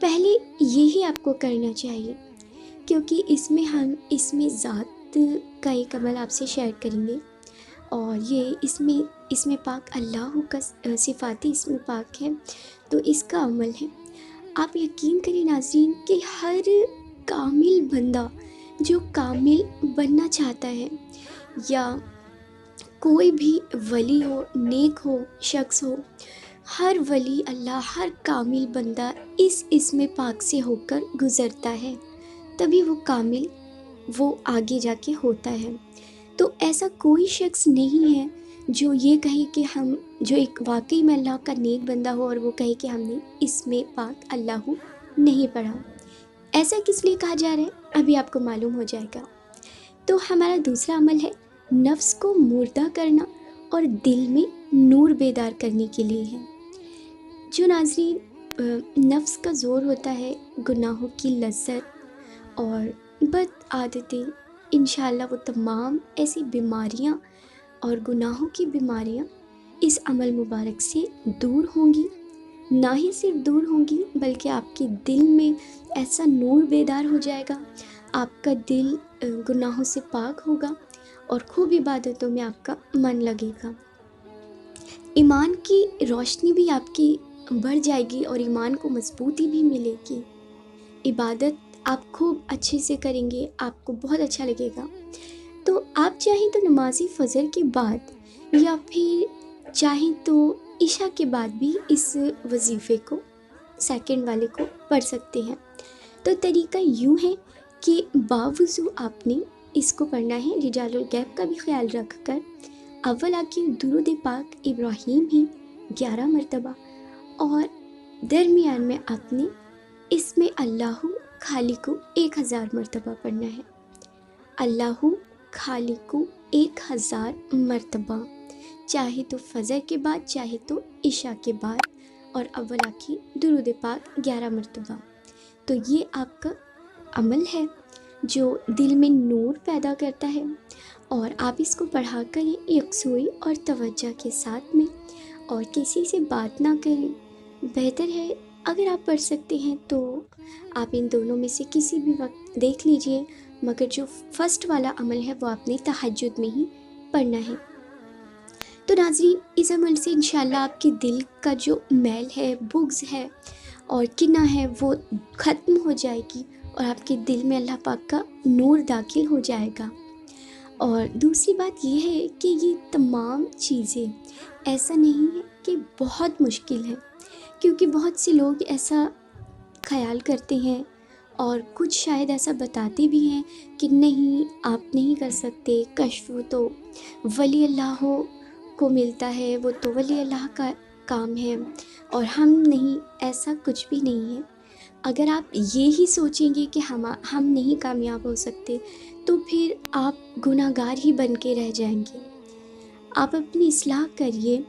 پہلے یہی آپ کو کرنا چاہیے، کیونکہ اس میں ذات کا ایک عمل آپ سے شیئر کریں گے، اور یہ اس میں پاک اللہ کا صفات اس میں پاک ہے، تو اس کا عمل ہے۔ آپ یقین کریں ناظرین کہ ہر کامل بندہ جو کامل بننا چاہتا ہے، یا کوئی بھی ولی ہو، نیک ہو، شخص ہو، ہر ولی اللہ، ہر کامل بندہ اس اسم پاک سے ہو کر گزرتا ہے، تبھی وہ کامل، وہ آگے جا کے ہوتا ہے۔ تو ایسا کوئی شخص نہیں ہے جو یہ کہے کہ جو ایک واقعی میں اللہ کا نیک بندہ ہو اور وہ کہے کہ ہم نے اسم پاک اللہ نہیں پڑھا۔ ایسا کس لیے کہا جا رہا ہے، ابھی آپ کو معلوم ہو جائے گا۔ تو ہمارا دوسرا عمل ہے نفس کو مردہ کرنا اور دل میں نور بیدار کرنے کے لیے ہے۔ جو ناظرین نفس کا زور ہوتا ہے، گناہوں کی لذت اور بد عادتیں، انشاءاللہ وہ تمام ایسی بیماریاں اور گناہوں کی بیماریاں اس عمل مبارک سے دور ہوں گی۔ نہ ہی صرف دور ہوں گی بلکہ آپ کے دل میں ایسا نور بیدار ہو جائے گا، آپ کا دل گناہوں سے پاک ہوگا اور خوب عبادتوں میں آپ کا من لگے گا۔ ایمان کی روشنی بھی آپ کی بڑھ جائے گی اور ایمان کو مضبوطی بھی ملے گی۔ عبادت آپ خوب اچھے سے کریں گے، آپ کو بہت اچھا لگے گا۔ تو آپ چاہیں تو نماز فجر کے بعد یا پھر چاہیں تو عشاء کے بعد بھی اس وظیفے کو، سیکنڈ والے کو پڑھ سکتے ہیں۔ تو طریقہ یوں ہے کہ باوضو آپ نے اس کو پڑھنا ہے، رجال الغیب کا بھی خیال رکھ کر۔ اول آخر درود پاک ابراہیم ہی 11 مرتبہ، اور درمیان میں آپ نے اس میں اللہ خالق 1000 مرتبہ پڑھنا ہے۔ اللہ خالق 1000 مرتبہ، چاہے تو فجر کے بعد، چاہے تو عشاء کے بعد، اور اول آخر درود پاک 11 مرتبہ۔ تو یہ آپ کا عمل ہے جو دل میں نور پیدا کرتا ہے، اور آپ اس کو پڑھا کریں یکسوئی اور توجہ کے ساتھ میں، اور کسی سے بات نہ کریں۔ بہتر ہے اگر آپ پڑھ سکتے ہیں تو آپ ان دونوں میں سے کسی بھی وقت دیکھ لیجئے، مگر جو فرسٹ والا عمل ہے وہ آپ نے تہجد میں ہی پڑھنا ہے۔ تو ناظرین، اس عمل سے انشاءاللہ آپ کے دل کا جو میل ہے، بغض ہے اور کنہ ہے، وہ ختم ہو جائے گی، اور آپ کے دل میں اللہ پاک کا نور داخل ہو جائے گا۔ اور دوسری بات یہ ہے کہ یہ تمام چیزیں ایسا نہیں ہے کہ بہت مشکل ہے، کیونکہ بہت سے لوگ ایسا خیال کرتے ہیں اور کچھ شاید ایسا بتاتے بھی ہیں کہ نہیں آپ نہیں کر سکتے، کشف تو ولی اللہ کو ملتا ہے، وہ تو ولی اللہ کا کام ہے اور ہم نہیں، ایسا کچھ بھی نہیں ہے۔ اگر آپ یہی سوچیں گے کہ ہم نہیں کامیاب ہو سکتے تو پھر آپ گناہ گار ہی بن کے رہ جائیں گے۔ آپ اپنی اصلاح کریے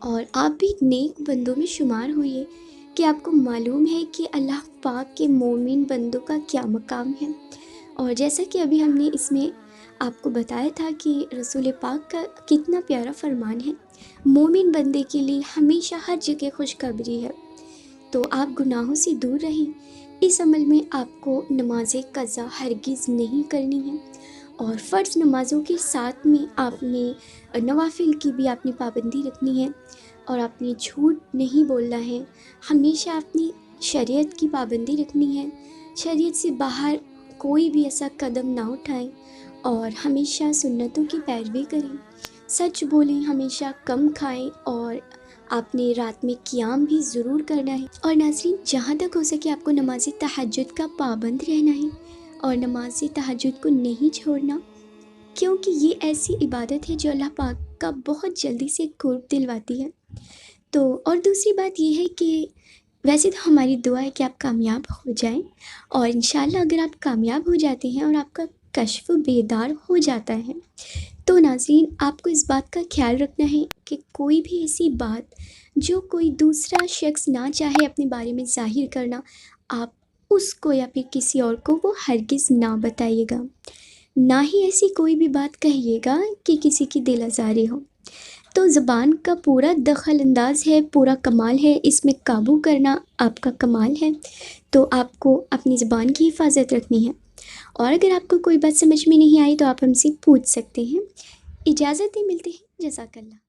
اور آپ بھی نیک بندوں میں شمار ہوئیے کہ آپ کو معلوم ہے کہ اللہ پاک کے مومن بندوں کا کیا مقام ہے۔ اور جیسا کہ ابھی ہم نے اس میں آپ کو بتایا تھا کہ رسول پاک کا کتنا پیارا فرمان ہے، مومن بندے کے لیے ہمیشہ ہر جگہ خوشخبری ہے۔ تو آپ گناہوں سے دور رہیں۔ اس عمل میں آپ کو نماز قضا ہرگز نہیں کرنی ہے، اور فرض نمازوں کے ساتھ میں آپ نے نوافل کی بھی آپ نے پابندی رکھنی ہے، اور آپ نے جھوٹ نہیں بولنا ہے۔ ہمیشہ اپنی شریعت کی پابندی رکھنی ہے، شریعت سے باہر کوئی بھی ایسا قدم نہ اٹھائیں، اور ہمیشہ سنتوں کی پیروی کریں، سچ بولیں، ہمیشہ کم کھائیں، اور آپ نے رات میں قیام بھی ضرور کرنا ہے۔ اور ناظرین، جہاں تک ہو سکے آپ کو نماز تہجد کا پابند رہنا ہے اور نماز تہجد کو نہیں چھوڑنا، کیونکہ یہ ایسی عبادت ہے جو اللہ پاک کا بہت جلدی سے قرب دلواتی ہے۔ تو اور دوسری بات یہ ہے کہ ویسے تو ہماری دعا ہے کہ آپ کامیاب ہو جائیں، اور انشاءاللہ اگر آپ کامیاب ہو جاتے ہیں اور آپ کا کشف بیدار ہو جاتا ہے تو ناظرین، آپ کو اس بات کا خیال رکھنا ہے کہ کوئی بھی ایسی بات جو کوئی دوسرا شخص نہ چاہے اپنے بارے میں ظاہر کرنا، آپ اس کو یا پھر کسی اور کو وہ ہرگز نہ بتائیے گا، نہ ہی ایسی کوئی بھی بات کہیے گا کہ کسی کی دل آزاری ہو۔ تو زبان کا پورا دخل انداز ہے، پورا کمال ہے، اس میں قابو کرنا آپ کا کمال ہے۔ تو آپ کو اپنی زبان کی حفاظت رکھنی ہے، اور اگر آپ کو کوئی بات سمجھ میں نہیں آئی تو آپ ہم سے پوچھ سکتے ہیں۔ اجازت ہی ملتے ہیں، جزاک اللہ۔